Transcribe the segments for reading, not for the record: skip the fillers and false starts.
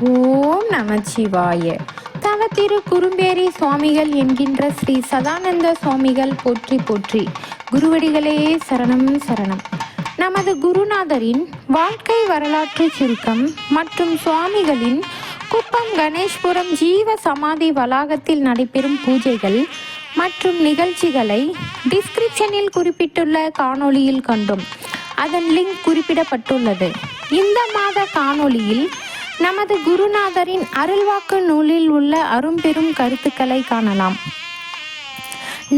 ஓம் நமச்சிவாய. தவ திரு குறும்பேரி சுவாமிகள் என்கின்ற ஸ்ரீ சதானந்த சுவாமிகள் போற்றி போற்றி. குருவடிகளே சரணம் சரணம். நமது குருநாதரின் வாழ்க்கை வரலாற்று சுருக்கம் மற்றும் சுவாமிகளின் குப்பம் கணேஷ்புரம் ஜீவ சமாதி வளாகத்தில் நடைபெறும் பூஜைகள் மற்றும் நிகழ்ச்சிகளை டிஸ்கிரிப்ஷனில் குறிப்பிட்டுள்ள காணொளியில் கண்டோம். அதன் லிங்க் குறிப்பிடப்பட்டுள்ளது. இந்த மாத காணொளியில் நமது குருநாதரின் அருள்வாக்கு நூலில் உள்ள அரும்பெரும் கருத்துக்களை காணலாம்.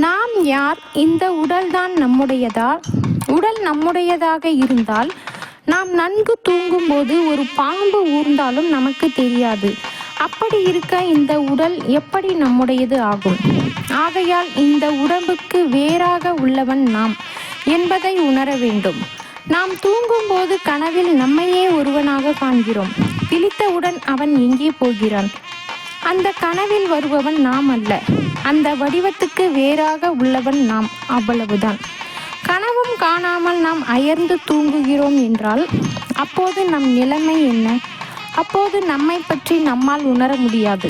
நாம் யார்? இந்த உடல்தான் நம்முடையதா? உடல் நம்முடையதாக இருந்தால் நாம் நன்கு தூங்கும்போது ஒரு பாம்பு ஊர்ந்தாலும் நமக்கு தெரியாது. அப்படி இருக்க இந்த உடல் எப்படி நம்முடையது ஆகும்? ஆகையால் இந்த உடம்புக்கு வேறாக உள்ளவன் நாம் என்பதை உணர வேண்டும். நாம் தூங்கும்போது கனவில் நம்மையே ஒருவனாக காண்கிறோம். விழித்தவுடன் அவன் எங்கே போகிறான்? அந்த கனவில் வருபவன் நாம் அல்ல. அந்த வடிவத்துக்கு வேறாக உள்ளவன் நாம், அவ்வளவுதான். கனவும் காணாமல் நாம் அயர்ந்து தூங்குகிறோம் என்றால் அப்போது நம் நிலைமை என்ன? அப்போது நம்மை பற்றி நம்மால் உணர முடியாது.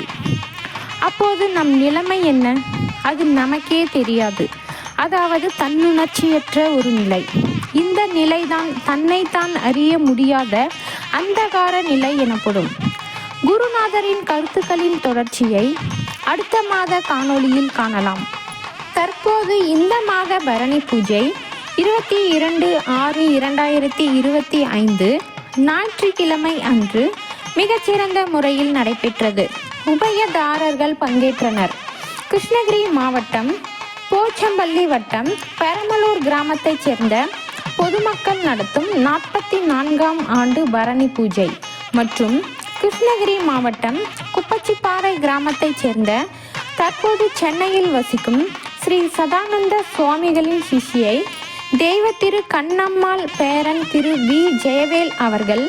அப்போது நம் நிலைமை என்ன? அது நமக்கே தெரியாது. அதாவது தன்னுணர்ச்சியற்ற ஒரு நிலை. இந்த நிலைதான் தன்னைத்தான் அறிய முடியாத அந்தகார நிலை எனப்படும். குருநாதரின் கருத்துக்களின் தொடர்ச்சியை அடுத்த மாத காணொளியில் காணலாம். தற்போது இந்த மாத பரணி பூஜை 22/6/2025 ஞாயிற்றுக்கிழமை அன்று மிகச்சிறந்த முறையில் நடைபெற்றது. உபயதாரர்கள் பங்கேற்றனர். கிருஷ்ணகிரி மாவட்டம் போச்சம்பள்ளி வட்டம் பெரம்பலூர் கிராமத்தைச் சேர்ந்த பொதுமக்கள் நடத்தும் 44ஆம் ஆண்டு பரணி பூஜை மற்றும் கிருஷ்ணகிரி மாவட்டம் குப்பச்சிப்பாறை கிராமத்தைச் சேர்ந்த தற்போது சென்னையில் வசிக்கும் ஸ்ரீ சதானந்த சுவாமிகளின் சிஷ்யை தெய்வ திரு கண்ணம்மாள் பேரன் திரு வி ஜெயவேல் அவர்கள்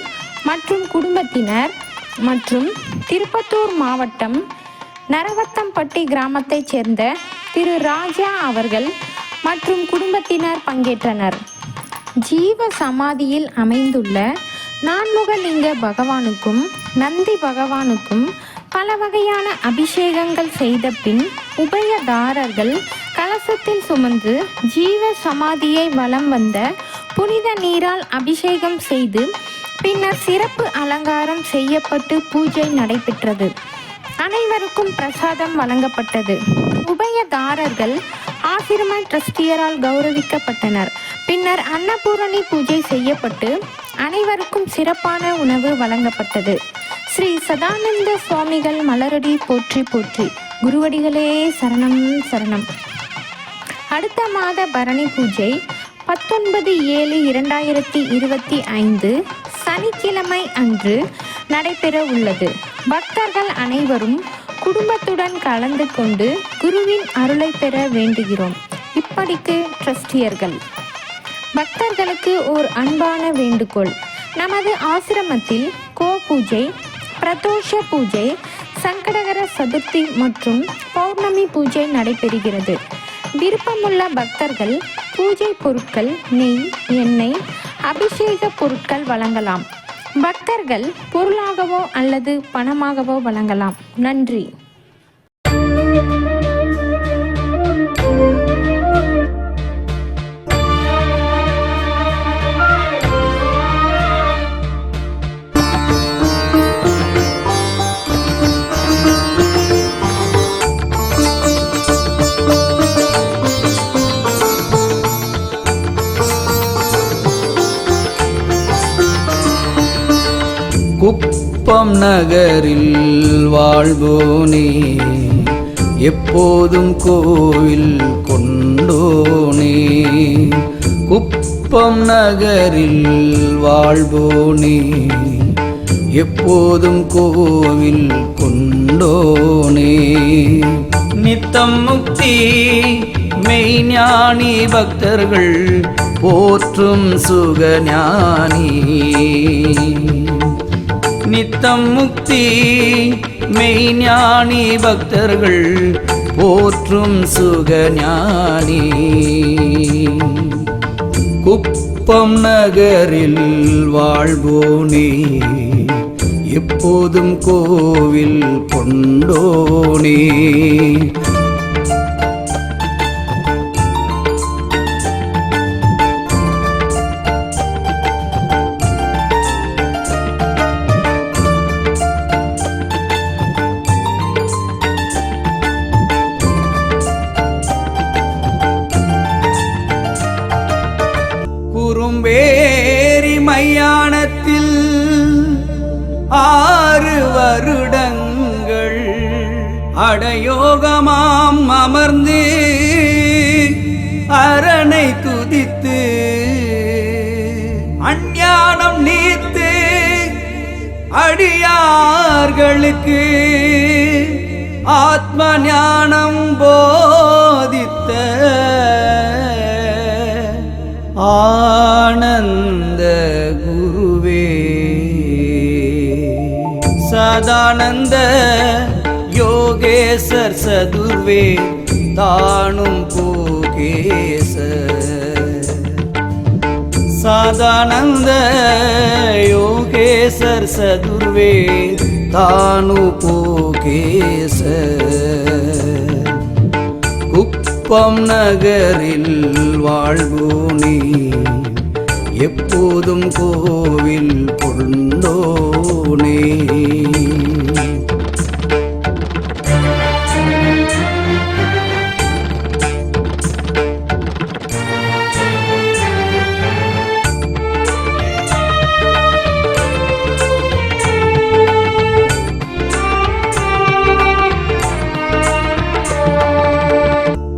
மற்றும் குடும்பத்தினர் மற்றும் திருப்பத்தூர் மாவட்டம் நரவத்தம்பட்டி கிராமத்தைச் சேர்ந்த திரு ராஜா அவர்கள் மற்றும் குடும்பத்தினர் பங்கேற்றனர். ஜீவ சமாதியில் அமைந்துள்ள நான்முகலிங்க பகவானுக்கும் நந்தி பகவானுக்கும் பல வகையான அபிஷேகங்கள் செய்த பின் உபயதாரர்கள் கலசத்தில் சுமந்து ஜீவ சமாதியை வலம் வந்த புனித நீரால் அபிஷேகம் செய்து பின்னர் சிறப்பு அலங்காரம் செய்யப்பட்டு பூஜை நடைபெற்றது. அனைவருக்கும் பிரசாதம் வழங்கப்பட்டது. உபயதாரர்கள் ஆசிரம டிரஸ்டியரால் கௌரவிக்கப்பட்டனர். பின்னர் அன்னபூரணி பூஜை செய்யப்பட்டு அனைவருக்கும் சிறப்பான உணவு வழங்கப்பட்டது. ஸ்ரீ சதானந்த சுவாமிகள் மலரடி போற்றி போற்றி. குருவடிகளே சரணம் சரணம். அடுத்த மாத பரணி பூஜை 19/7/2025 சனிக்கிழமை அன்று நடைபெற உள்ளது. பக்தர்கள் அனைவரும் குடும்பத்துடன் கலந்து கொண்டு குருவின் அருளை பெற வேண்டுகிறோம். இப்படிக்கு டிரஸ்டியர்கள். பக்தர்களுக்கு ஓர் அன்பான வேண்டுகோள். நமது ஆசிரமத்தில் கோ பூஜை, பிரதோஷ பூஜை, சங்கடகர சதுர்த்தி மற்றும் பௌர்ணமி பூஜை நடைபெறுகிறது. விருப்பமுள்ள பக்தர்கள் பூஜை பொருட்கள், நெய், எண்ணெய், அபிஷேக பொருட்கள் வழங்கலாம். பக்தர்கள் பொருளாகவோ அல்லது பணமாகவோ வழங்கலாம். நன்றி. குப்பம் நகரில் வாழ்வோனே, எப்போதும் கோவில் கொண்டோனே. குப்பம் நகரில் வாழ்வோனே, எப்போதும் கோவில் கொண்டோனே. நித்தம் முக்தி மெய்ஞானி பக்தர்கள் போற்றும் சுகஞானி. நித்தம் முக்தி மெய்ஞானி பக்தர்கள் போற்றும் சுகஞானி. குப்பம் நகரில் வாழ்வோனே, எப்போதும் கோவில் கொண்டோனே. குறும்பேரி மையானத்தில் 6 வருடங்கள் அடயோகமாம் அமர்ந்து அரணை துதித்து அஞ்ஞானம் நீத்து அடியார்களுக்கு ஆத்ம ஞானம் போதித்த ஆனந்த குருவே. சதானந்த யோகேசர் சதுர்வே தானும் போகேசர். சதானந்த யோகேசர் சதுர்வே தானு போகேசர். குப்பம் நகரில் வாழ்வோனே எப்போதும் கோவில் கொண்டோனே.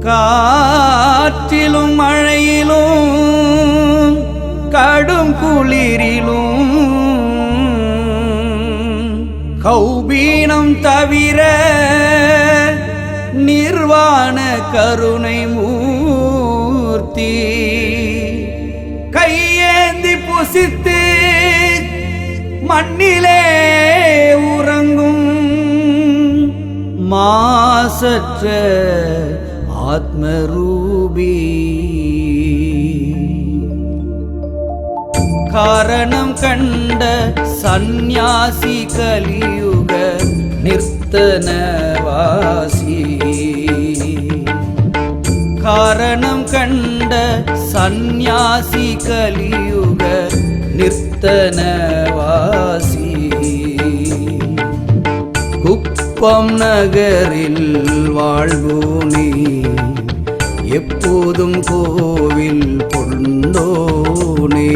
காற்றிலும் மழையிலும் கடும் குளிரிலும் கௌபீனம் தவிர நிர்வாண கருணை மூர்த்தி கையேந்தி புசித்து மண்ணிலே உறங்கும் மாசற்ற ஆத்மரூபி. காரணம் கண்ட சந்நியாசி கலியுக நிர்த்தனவாசி. காரணம் கண்ட சந்நியாசி கலியுக நிர்த்தனவாசி. குப்பம் நகரில் வாழ்வோனே எப்போதும் கோவில் கொண்டோனே.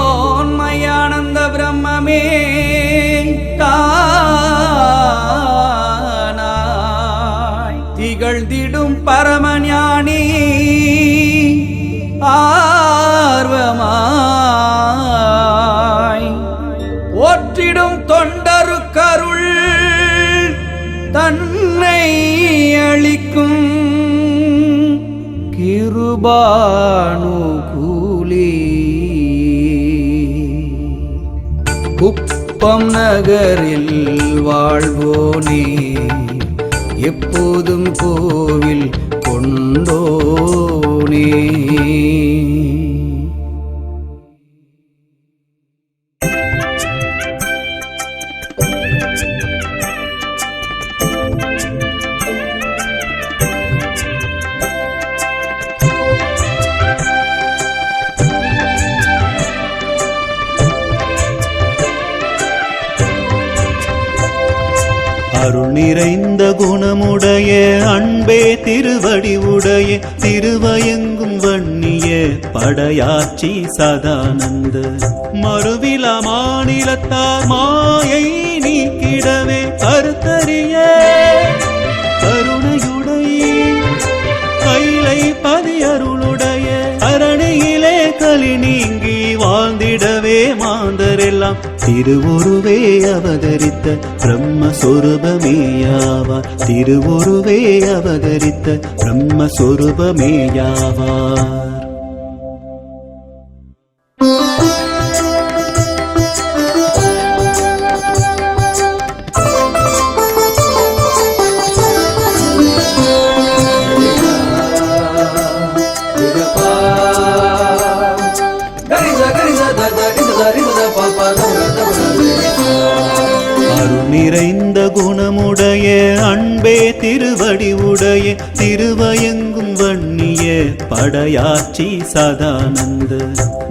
தேஜோன்மயானந்த பிரம்மமே தானாய் திகழ்ந்திடும் பரமஞானி ஆர்வமாய் போற்றிடும் தொண்டருக்கருள் தன்னை அளிக்கும் கிருபானுகூலி. குப்பம் நகரில் வாழ்வோனே எப்போதும் கோவில் கொண்டோனே. அருள் நிறைந்த குணமுடைய அன்பே திருவடி உடைய திருவயங்கும் வன்னிய படையாச்சி சதானந்த மறுவில மாநிலத்தார் மாயை நீக்கிடவே கருத்தறிய கருணையுடைய கைலை பதியருளுடைய அரணியிலே களி நீங்கி வாழ்ந்திடவே மாந்தரெல்லாம் திருவுருவே அவதரித்த பிரம்மஸ்வரூபமேயாவார். திருவுருவே அவதரித்த பிரம்மஸ்வரூபமேயாவார். அருள் நிறைந்த குணமுடைய அன்பே திருவடிவுடைய திருவயங்கும் வன்னிய படையாச்சி சதானந்த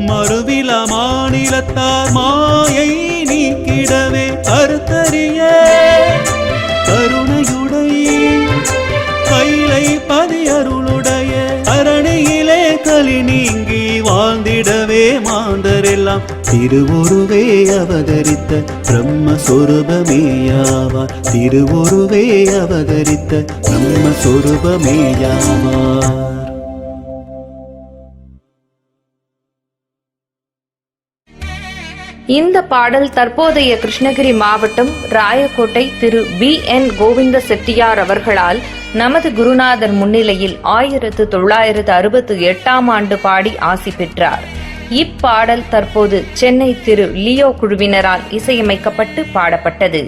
மறுவில மாநிலத்தார் மாயை நீக்கிடவே கருத்தறிய கருணையுடைய கைலை பதி அருளுடைய அரணையிலே கலி நீங்கி வாழ்ந்திடவே மாந்தரெல்லாம் திருவுருவே அவதரித்த பிரம்மஸ்வரூபமேயாவார் திருவுருவே அவதரித்த பிரம்மஸ்வரூபமேயாவார். இந்த பாடல் தற்போதைய கிருஷ்ணகிரி மாவட்டம் ராயக்கோட்டை திரு B.N. கோவிந்த செட்டியார் அவர்களால் நமது குருநாதர் முன்னிலையில் 1968ஆம் ஆண்டு பாடி ஆசி பெற்றார். இப்பாடல் தற்போது சென்னை திரு லியோ குழுவினரால் இசையமைக்கப்பட்டு பாடப்பட்டது.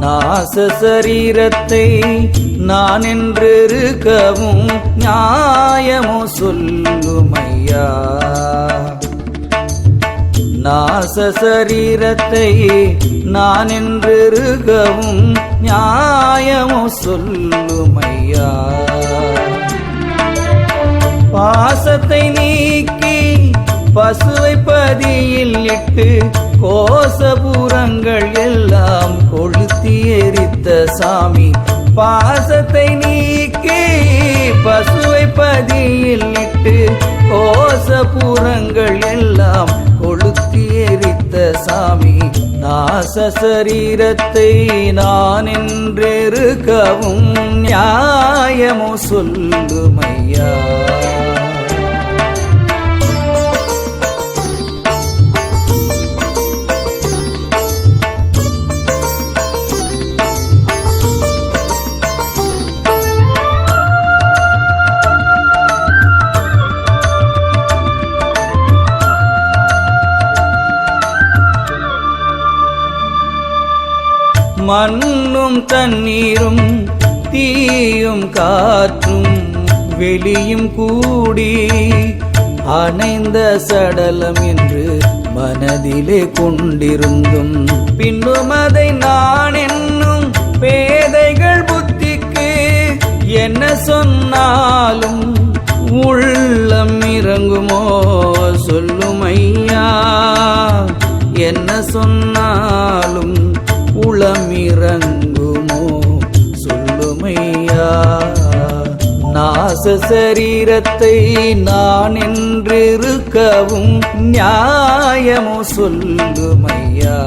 நாச சரீரத்தை நான் என்றிருக்கவும் நியாயமோ சொல்லுமையா. நாச சரீரத்தை நான் என்றிருக்கவும் நியாயமோ சொல்லுமையா. பாசத்தை நீக்கி பசுவை பதியில் இட்டு கோசபுரங்கள் எல்லாம் கொளுத்தி எரித்த சாமி. பாசத்தை நீக்கி பசுவை பதியில் இட்டு கோசபுரங்கள் எல்லாம் கொளுத்தி எரித்த சாமி. நாச சரீரத்தை நான் என்றிருக்கவும் நியாயமோ சொல்லுமையா. மண்ணும் தண்ணீரும் தீயும் காற்றும் வெளியும் கூடி அணைந்த சடலம் என்று மனதிலே கொண்டிருந்தும் பின்னும் அதை நான் என்னும் பேதைகள் புத்திக்கு என்ன சொன்னாலும் உள்ளம் இறங்குமோ சொல்லுமையா. என்ன சொன்னாலும் உளம் இறங்குமோ சொல்லுமையா. நாச சரீரத்தை நான் என்றிருக்கவும் நியாயமோ சொல்லுமையா.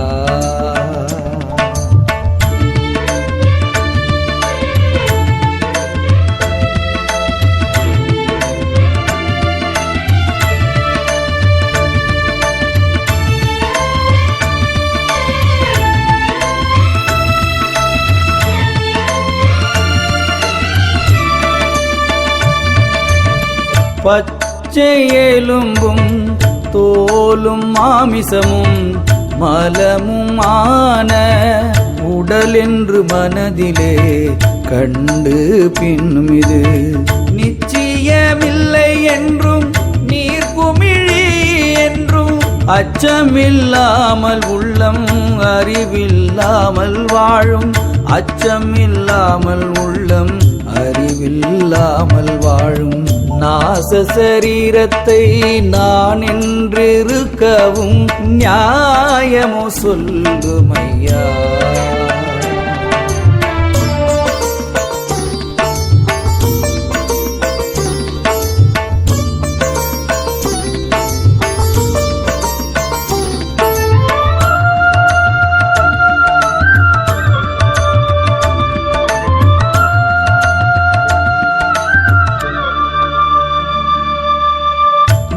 பச்சை எலும்பும் தோலும் மாமிசமும் மலமும் ஆன உடல் என்று மனதிலே கண்டு பின்னும் இது நிச்சயமில்லை என்றும் நீர் குமிழி என்றும் அச்சமில்லாமல் உள்ளம் அறிவில்லாமல் வாழும். அச்சமில்லாமல் உள்ளம் அறிவில்லாமல் வாழும். நாச சரீரத்தை நான் என்றிருக்கவும் நியாயமோ சொல்லுமையா.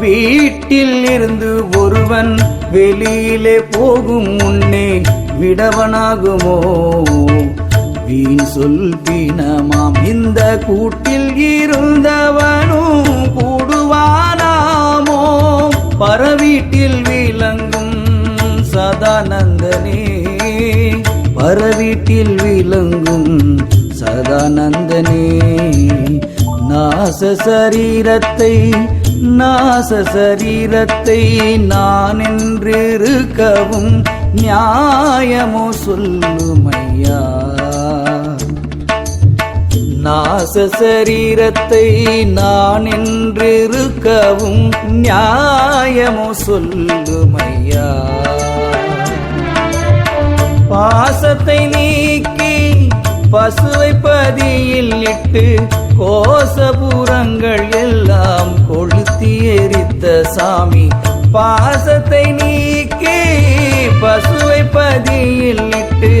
வீட்டில் இருந்து ஒருவன் வெளியிலே போகும் முன்னே விடவனாகுமோ வீண் சொல் பிணமாம் இந்த கூட்டில் இருந்தவனும் கூடுவானாமோ பரவீட்டில் விளங்கும் சதானந்தனே பரவீட்டில் விளங்கும் சதானந்தனே நாச சரீரத்தை நான் என்றிருக்கவும் நியாயமோ சொல்லுமையா நாச சரீரத்தை நான் என்றிருக்கவும் நியாயமோ சொல்லுமையா பாசத்தை நீக்கி பசுவை பதியில் இட்டு கோசபுரங்கள் எல்லாம் கொளுத்தி எரித்த சாமி பாசத்தை நீக்கி பசுவை பதியில் இட்டு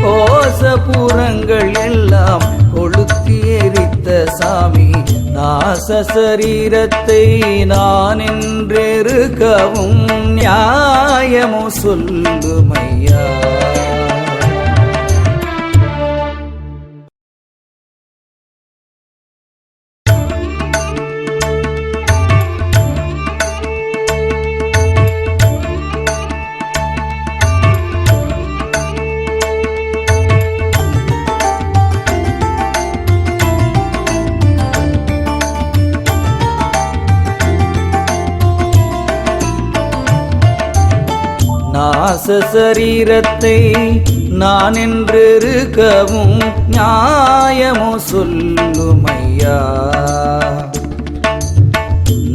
கோசபுரங்கள் எல்லாம் கொளுத்தி எரித்த சாமி நாச சரீரத்தை நான் என்றிருக்கவும் நியாயமோ சொல்லுமையா நாச சரீரத்தை நான் என்றிருக்கவும் நியாயமோ சொல்லுமையா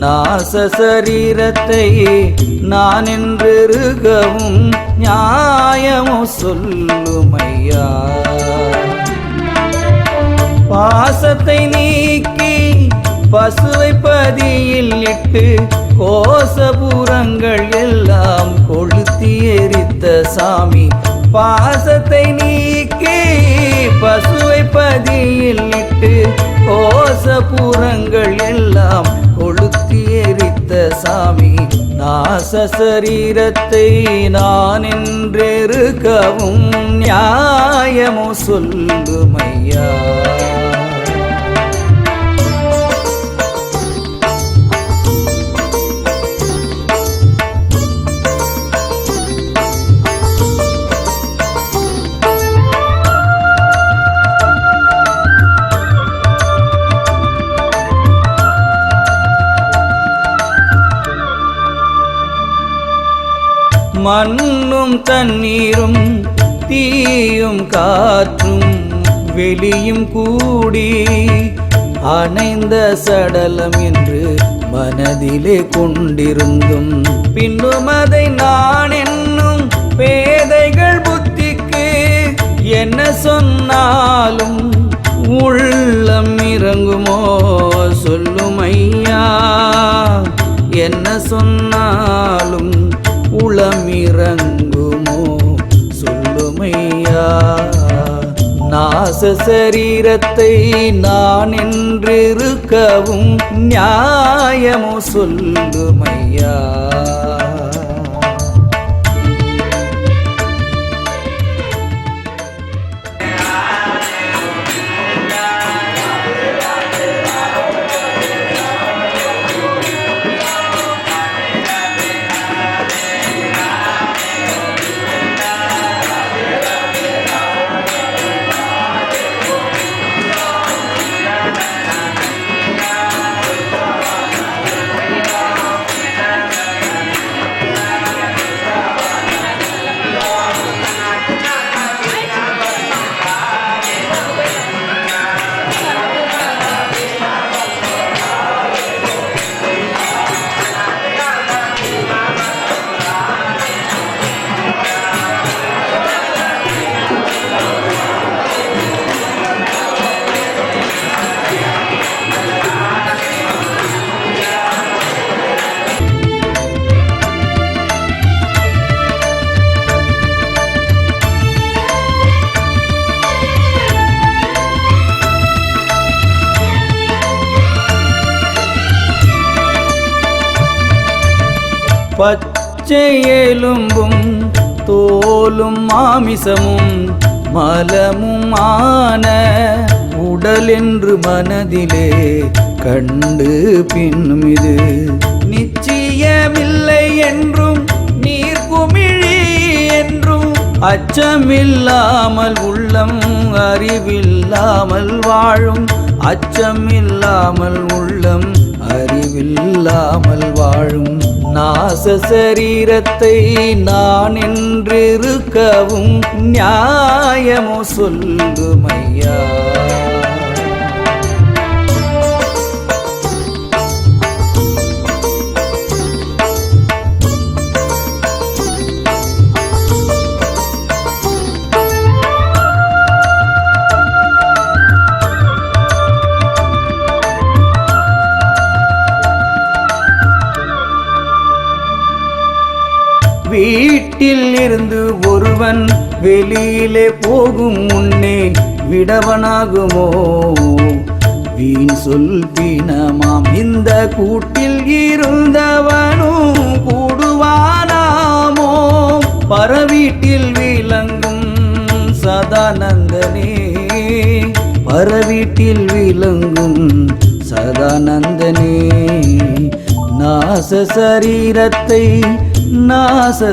நாச சரீரத்தை நான் என்றிருக்கவும் நியாயமோ சொல்லுமையா பாசத்தை நீக்கி பசுவை பதியில் இட்டு கோசபுரங்கள் எல்லாம் கொளுத்தி எரித்த சாமி பாசத்தை நீக்கி பசுவை பதியில் இட்டு கோசபுரங்கள் எல்லாம் கொளுத்தி எரித்த சாமி நாச சரீரத்தை நான் என்றிருக்கவும் நியாயமோ சொல்லுமையா மண்ணும் தண்ணீரும் தீயும் காற்றும் வெளியும் கூடி அணைந்த சடலம் என்று மனதிலே கொண்டிருந்தும் பின்னும் அதை நான் என்னும் பேதைகள் புத்திக்கு என்ன சொன்னாலும் உள்ளம் இறங்குமோ சொல்லுமையா என்ன சொன்னாலும் உளமிறங்குமோ சொல்லுமையா நாச சரீரத்தை நான் என்றிருக்கவும் நியாயமோ சொல்லுமையா பச்சை எலும்பும் தோலும் மாமிசமும் மலமுமான உடல் என்று மனதிலே கண்டு பின்னும் இது நிச்சயமில்லை என்றும் நீர்க்குமிழி என்றும் அச்சமில்லாமல் உள்ளம் அறிவில்லாமல் வாழும் அச்சமில்லாமல் உள்ளம் அறிவில்லாமல் வாழும் நாச சரீரத்தை நான் என்றிருக்கவும் நியாயமோ சொல்லுமையா. வீட்டில் இருந்து ஒருவன் வெளியிலே போகும் முன்னே விடவனாகுமோ வீண் சொல் பிணமாம் இந்த கூட்டில் இருந்தவனும் கூடுவானாமோ பரவீட்டில் விளங்கும் சதானந்தனே பரவீட்டில் விளங்கும் சதானந்தனே நாச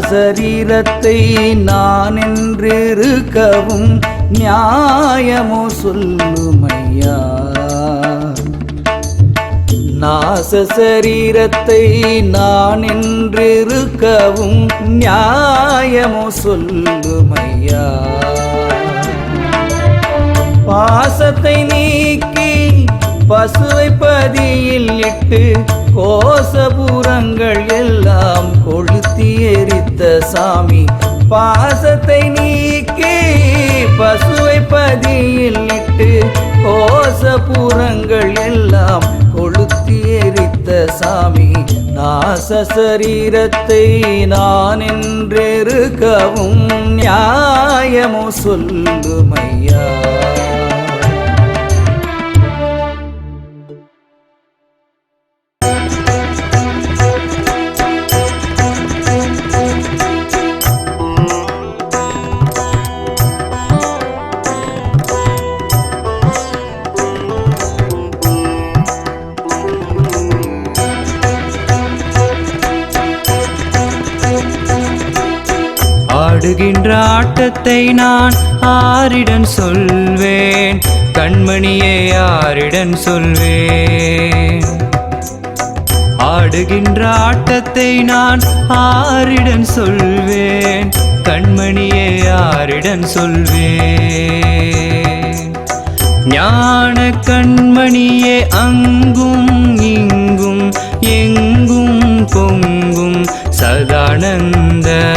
சரீரத்தை நான் என்றிருக்கவும் நியாயமோ சொல்லுமையா. நாச சரீரத்தை நான் என்றிருக்கவும் நியாயமோ சொல்லுமையா. பாசத்தை நீக்கி பசுவை பதியில் இட்டு கோசபுரங்கள் எல்லாம் கொளுத்தி எரித்த சாமி பாசத்தை நீக்கி பசுவை பதியில் இட்டு கோசபுரங்கள் எல்லாம் கொளுத்தி எரித்த சாமி நாச சரீரத்தை நான் என்றிருக்கவும் நியாயமோ சொல்லுமையா. ஆடுகின்ற ஆட்டத்தை நான் ஆரிடம் சொல்வேன் கண்மணியே யாரிடம் சொல்வேன். ஆடுகின்ற ஆட்டத்தை நான் ஆரிடம் சொல்வேன் கண்மணியே யாரிடம் சொல்வேன். ஞான கண்மணியே அங்கும் இங்கும் எங்கும் பொங்கும் சதானந்தர்.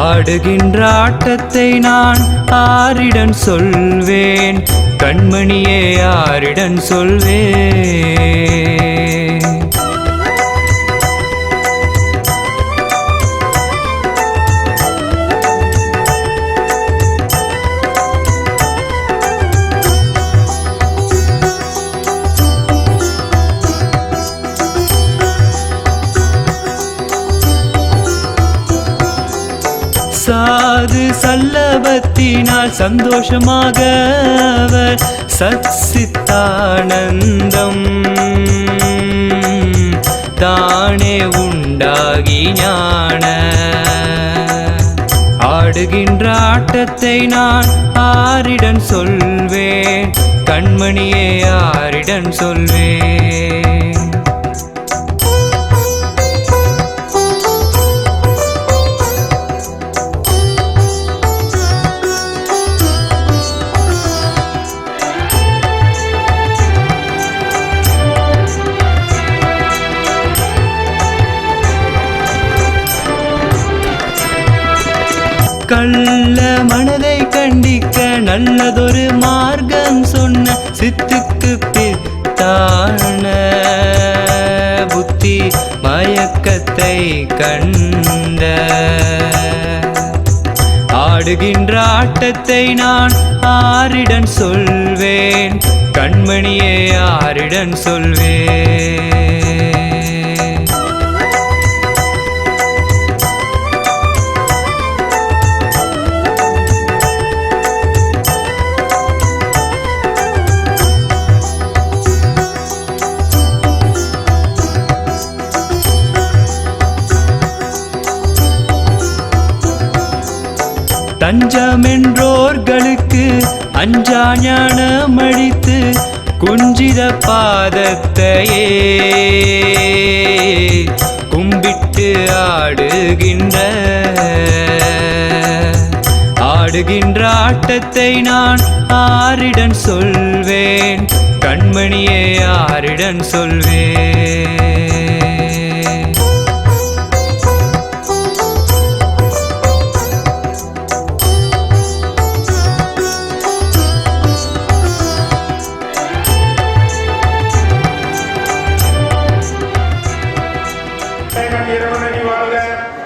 ஆடுகின்ற ஆட்டத்தை நான் ஆரிடம் சொல்வேன் கண்மணியே யாரிடம் சொல்வேன். சாது சல்லபத்தினால் சந்தோஷமாக அவர் சச்சித்தானந்தம் தானே உண்டாகி ஞான. ஆடுகின்ற ஆட்டத்தை நான் ஆரிடம் சொல்வேன் கண்மணியே யாரிடம் சொல்வேன். கள்ள மனதை கண்டிக்க நல்லதொரு மார்க்கம் சொன்ன சித்துக்கு பித்தான புத்தி மயக்கத்தை கண்ட. ஆடுகின்ற ஆட்டத்தை நான் ஆரிடம் சொல்வேன் கண்மணியே யாரிடம் சொல்வேன். தஞ்சமென்றோர்களுக்கு அஞ்சா ஞானமளித்து குஞ்சித பாதத்தையே கும்பிட்டு ஆடுகின்ற ஆட்டத்தை நான் ஆரிடன் சொல்வேன், கண்மணியே ஆரிடன் சொல்வேன்.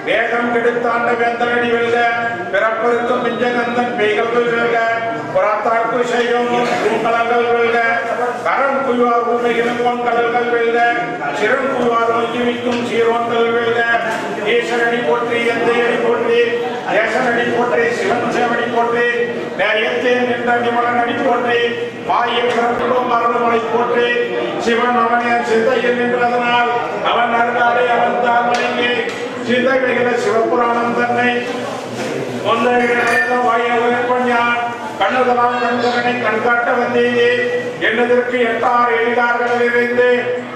வேகம் கெடுத்தாண்ட வேந்தனடி வெல்க, பிறப்பருக்கும் மிஞ்சகந்தன் பெய்கள் வெல்க, புறத்தாக்கு செய்யும் பூங்கலங்கள் வெல்க, கரம் குய்வார் ஊமைகளும் கடல்கள் வெல்க, சிறம் குய்வார் நோக்கிவிக்கும் சீரோன்கள் வெல்க. ஈஸ்வரடி போற்றி, எந்தையடி போற்றி, ஏசனடி போற்றி, சிவன் சேவடி போற்றி, நேயத்தே நின்ற நிமலன் அடி போற்றி, மாயை பிறப்பிலும் மரணமலை போற்றி. சிவன் அவனே சிந்தையில் நின்றதனால் அவன் அருளாலே அவன் தான் வணங்கி சிந்தைகளை சிவபுராணம் தன்னை கண்ணுதலாம் கண்கரனை கண்காட்ட வந்தேயே என்னதற்கு எட்டார் எளிதார்கள் இருந்து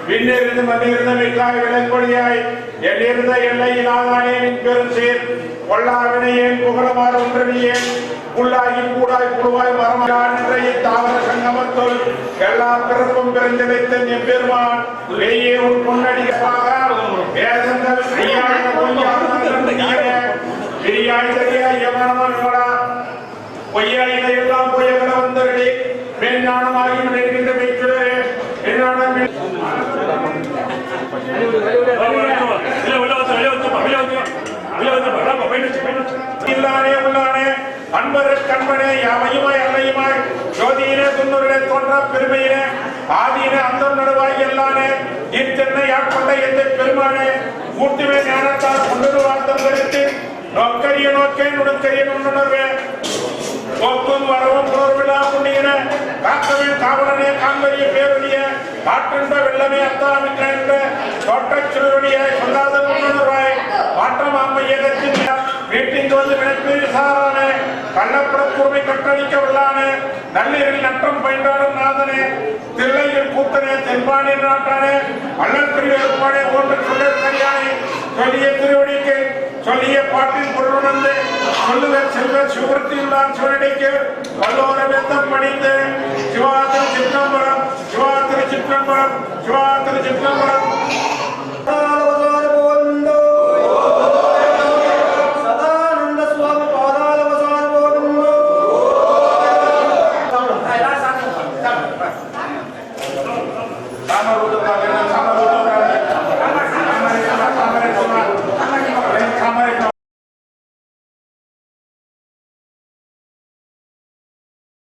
விண்ணிருந்து மண்ணிருந்த மிக்காய் விளங்கொழியாய் எண்ணிருந்த எல்லை இல்லாதானே நின் பெரும் சேர் கொள்ளாவினையேன் புகழமாறு ஒன்றறியேன் உள்ளாகி கூடாய் புழுவாய் மரமான் என்ற தாவர சங்கமத்துள் எல்லா பிறப்பும் பிறந்தெடுத்த என் பெருமான் வெளியே உன் பொன்னடியாக வேதங்கள் பொய்யா இதையெல்லாம் பொய்யகட வந்தவர்களே மேஞ்ஞானமாகி நினைக்கின்ற மெய்ச்சுடரே இல்லானே உள்ளானே அன்பரு கண்மனே யாமையுமாய் அல்லையுமாய் ஜோதியினே துன்னுரிலே தோன்றா பெருமையினே ஆதியினே அந்த நடுவாய் எல்லானே இத்தென்னை ஆட்கொண்ட எந்த பெருமானே மூர்த்திமே ஞானத்தால் கொண்டது வாழ்த்தங்களுக்கு நோக்கரிய நோக்கே நுணுக்கரிய நுண்ணுணர்வே போக்கும் வரவும் புலர்விழா புண்ணியன காக்கவே காவலனே காண்பரிய பேருடைய காற்றென்ற வெள்ளமே அத்தாமிக்க என்ற தோட்டச் சிறுவடிய சொல்லாத நுண்ணுணர்வாய் மாற்றம் அம்மை ஏகத்தின் வீட்டின் தோது வினைப்பு சாரான கள்ளப்புறக்குறுமை கட்டளிக்க உள்ளான நள்ளிரில் நற்றம் பயின்றாடும் நாதனே தில்லையில் கூத்தனே தென்பானே நாட்டானே அண்ணன் பிரிவானே ஒன்று சொல்ல சரியானே சொல்லிய திருவடிக்கு சொல்லிய பாட்டின் பொருளுணர்ந்து சொல்லுவர் செல்வர் சிவபுரத்தியுள்ளான் சிவனடிக்கு வல்லோர வேந்தம் பணிந்து சிவாத்திரு சிற்றம்பரம் சிவாத்திரு சிற்றம்பரம் சிவாத்திரு சிற்றம்பரம் சாம